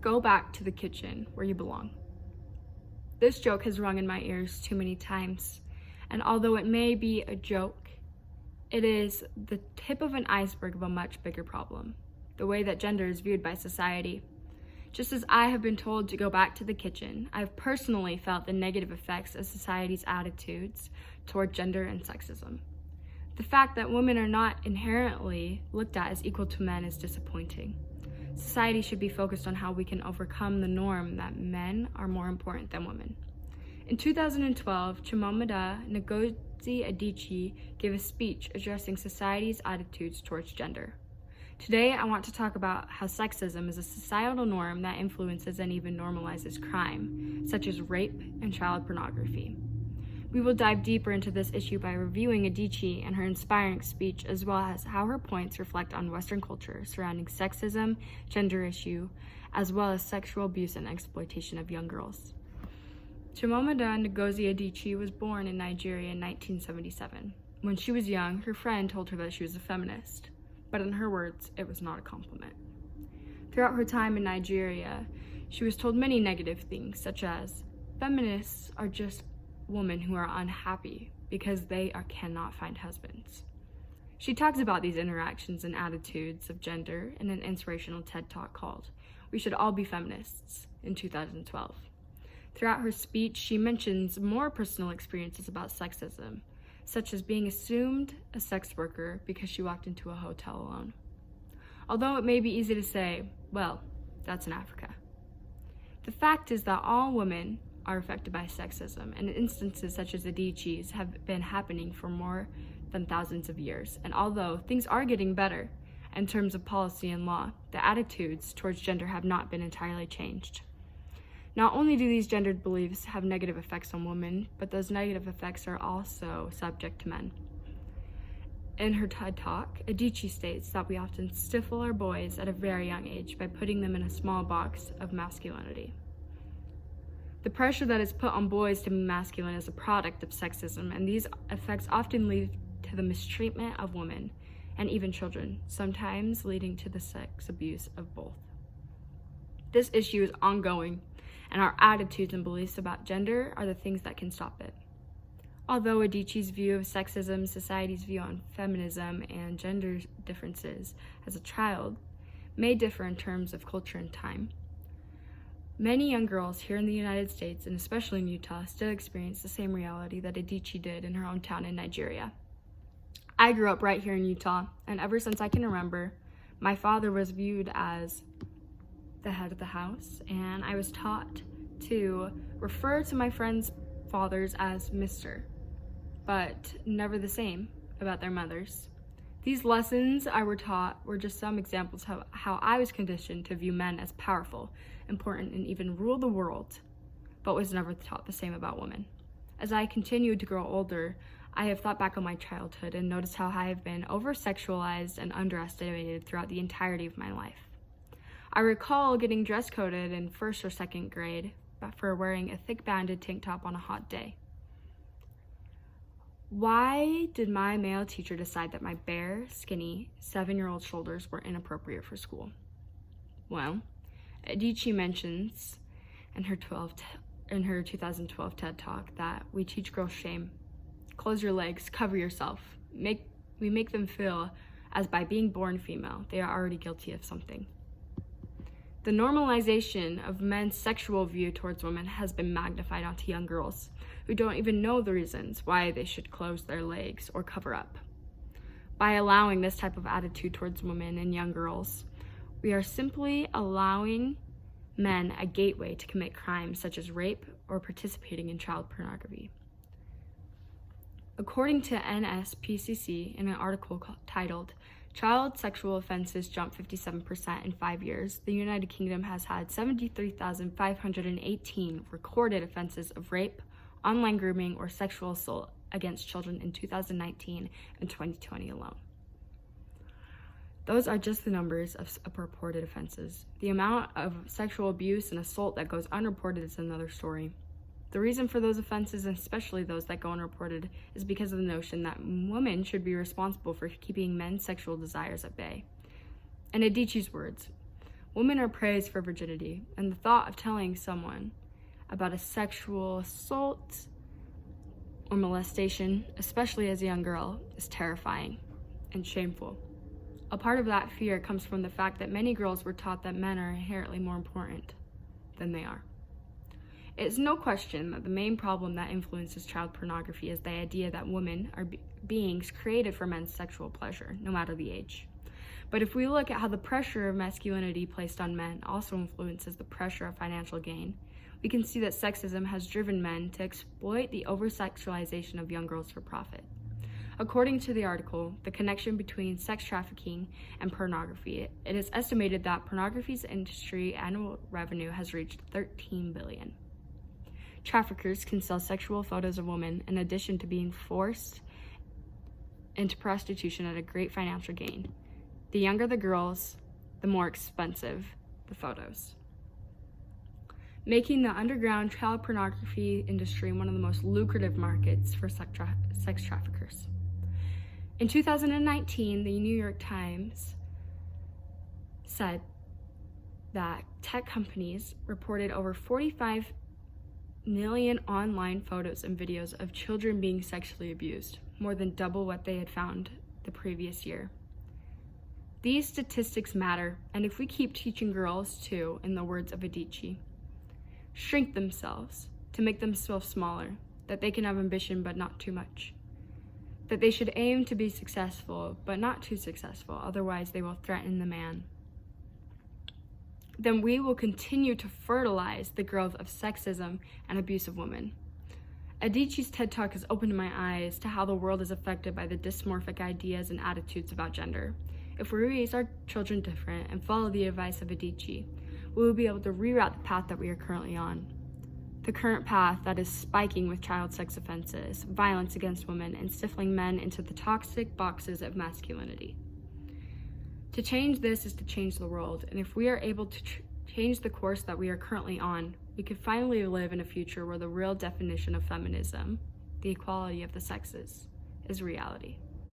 Go back to the kitchen where you belong. This joke has rung in my ears too many times, and although it may be a joke, it is the tip of an iceberg of a much bigger problem, the way that gender is viewed by society. Just as I have been told to go back to the kitchen, I've personally felt the negative effects of society's attitudes toward gender and sexism. The fact that women are not inherently looked at as equal to men is disappointing. Society should be focused on how we can overcome the norm that men are more important than women. In 2012, Chimamanda Ngozi Adichie gave a speech addressing society's attitudes towards gender. Today, I want to talk about how sexism is a societal norm that influences and even normalizes crime, such as rape and child pornography. We will dive deeper into this issue by reviewing Adichie and her inspiring speech, as well as how her points reflect on Western culture surrounding sexism, gender issue, as well as sexual abuse and exploitation of young girls. Chimamanda Ngozi Adichie was born in Nigeria in 1977. When she was young, her friend told her that she was a feminist, but in her words, it was not a compliment. Throughout her time in Nigeria, she was told many negative things, such as, feminists are just women who are unhappy because they cannot find husbands. She talks about these interactions and attitudes of gender in an inspirational TED Talk called We Should All Be Feminists in 2012. Throughout her speech, she mentions more personal experiences about sexism, such as being assumed a sex worker because she walked into a hotel alone. Although it may be easy to say, well, that's in Africa. The fact is that all women are affected by sexism, and instances such as Adichie's have been happening for more than thousands of years. And although things are getting better in terms of policy and law, the attitudes towards gender have not been entirely changed. Not only do these gendered beliefs have negative effects on women, but those negative effects are also subject to men. In her TED Talk, Adichie states that we often stifle our boys at a very young age by putting them in a small box of masculinity. The pressure that is put on boys to be masculine is a product of sexism, and these effects often lead to the mistreatment of women and even children, sometimes leading to the sex abuse of both. This issue is ongoing, and our attitudes and beliefs about gender are the things that can stop it. Although Adichie's view of sexism, society's view on feminism, and gender differences as a child may differ in terms of culture and time, many young girls here in the United States, and especially in Utah, still experience the same reality that Adichie did in her hometown in Nigeria. I grew up right here in Utah, and ever since I can remember, my father was viewed as the head of the house, and I was taught to refer to my friends' fathers as Mr., but never the same about their mothers. These lessons I were taught were just some examples of how I was conditioned to view men as powerful, important, and even rule the world, but was never taught the same about women. As I continued to grow older, I have thought back on my childhood and noticed how I have been over-sexualized and underestimated throughout the entirety of my life. I recall getting dress coded in first or second grade for wearing a thick banded tank top on a hot day. Why did my male teacher decide that my bare, skinny, 7-year-old shoulders were inappropriate for school? Well, Adichie mentions in her 2012 TED Talk that we teach girls shame. Close your legs, cover yourself. We make them feel as by being born female, they are already guilty of something. The normalization of men's sexual view towards women has been magnified onto young girls who don't even know the reasons why they should close their legs or cover up. By allowing this type of attitude towards women and young girls, we are simply allowing men a gateway to commit crimes such as rape or participating in child pornography. According to NSPCC, in an article titled Child Sexual Offenses Jumped 57% in 5 years, the United Kingdom has had 73,518 recorded offenses of rape, online grooming, or sexual assault against children in 2019 and 2020 alone. Those are just the numbers of reported offenses. The amount of sexual abuse and assault that goes unreported is another story. The reason for those offenses, and especially those that go unreported, is because of the notion that women should be responsible for keeping men's sexual desires at bay. In Adichie's words, Women are praised for virginity, and the thought of telling someone about a sexual assault or molestation, especially as a young girl, is terrifying and shameful. A part of that fear comes from the fact that many girls were taught that men are inherently more important than they are. It is no question that the main problem that influences child pornography is the idea that women are beings created for men's sexual pleasure, no matter the age. But if we look at how the pressure of masculinity placed on men also influences the pressure of financial gain, we can see that sexism has driven men to exploit the over-sexualization of young girls for profit. According to the article, The Connection Between Sex Trafficking and Pornography, it is estimated that pornography's industry annual revenue has reached $13 billion. Traffickers can sell sexual photos of women in addition to being forced into prostitution at a great financial gain. The younger the girls, the more expensive the photos, making the underground child pornography industry one of the most lucrative markets for sex traffickers. In 2019, the New York Times said that tech companies reported over 45 million online photos and videos of children being sexually abused, more than double what they had found the previous year. These statistics matter, and if we keep teaching girls to, in the words of Adichie, shrink themselves to make themselves smaller, that they can have ambition but not too much, that they should aim to be successful but not too successful, otherwise they will threaten the man, then we will continue to fertilize the growth of sexism and abuse of women. Adichie's TED Talk has opened my eyes to how the world is affected by the dysmorphic ideas and attitudes about gender. If we raise our children different and follow the advice of Adichie, we will be able to reroute the path that we are currently on. The current path that is spiking with child sex offenses, violence against women, and stifling men into the toxic boxes of masculinity. To change this is to change the world, and if we are able to change the course that we are currently on, we could finally live in a future where the real definition of feminism, the equality of the sexes, is reality.